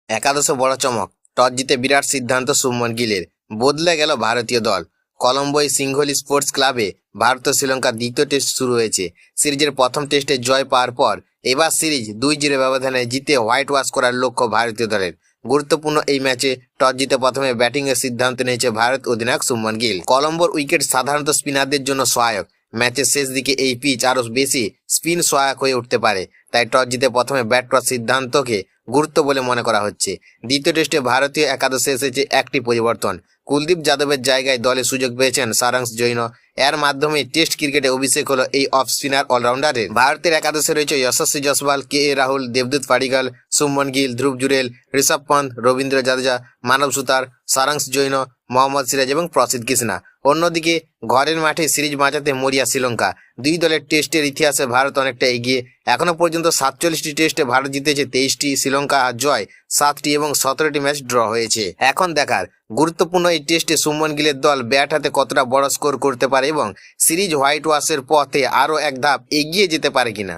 একাদশে বড় চমক, টস জিতে বিরাট সিদ্ধান্ত শুভমন গিলের, বদলে গেল ভারতীয় দল। কলম্বোয় সিংঘলি স্পোর্টস ক্লাবে ভারত ও শ্রীলঙ্কার দ্বিতীয় টেস্ট শুরু হয়েছে। সিরিজের প্রথম টেস্টে জয় পাওয়ার পর এবার সিরিজ 2-0 ব্যবধানে জিতে হোয়াইট ওয়াশ করার লক্ষ্য ভারতীয় দলের। গুরুত্বপূর্ণ এই ম্যাচে টস জিতে প্রথমে ব্যাটিং এর সিদ্ধান্ত নিয়েছে ভারত অধিনায়ক শুভমন গিল। কলম্বোর উইকেট সাধারণত স্পিনারদের জন্য সহায়ক। ম্যাচের শেষ দিকে এই পিচ আরো বেশি স্পিন সহায়ক হয়ে উঠতে পারে, তাই টস জিতে প্রথমে ব্যাট করার সিদ্ধান্তকে গুরুত্ব বলে মনে করা হচ্ছে। দ্বিতীয় টেস্টে ভারতীয় একাদশে এসেছে একটি পরিবর্তন। কুলদীপ যাদবের জায়গায় দলে সুযোগ পেয়েছেন সারাংশ জৈন। এর মাধ্যমে টেস্ট ক্রিকেটে অভিষেক হলো এই অফ স্পিনার অলরাউন্ডারের। ভারতের একাদশে রয়েছে যশস্বী জয়সওয়াল, কে রাহুল, দেবদূত পাডিক্কল, শুভমন গিল, ধ্রুব জুরেল, ঋষভ পন্থ, রবীন্দ্র জাদেজা, মানব সুতার, সারাংশ জৈন, মোহাম্মদ সিরাজ এবং প্রসিদ্ধ কৃষ্ণা। অন্যদিকে ঘরের মাঠে সিরিজ বাঁচাতে মরিয়া শ্রীলঙ্কা। দুই দলের টেস্টের ইতিহাসে ভারত অনেকটা এগিয়ে। এখনো পর্যন্ত 47টি টেস্টে ভারত জিতেছে 23টি, শ্রীলঙ্কা জয় 7টি এবং 17টি ম্যাচ ড্র হয়েছে। এখন দেখার গুরুত্বপূর্ণ এই টেস্টে শুভমন গিলের দল ব্যাট হাতে কতটা বড় স্কোর করতে পারে এবং সিরিজ হোয়াইট ওয়াশের পথে আরও এক ধাপ এগিয়ে যেতে পারে কিনা।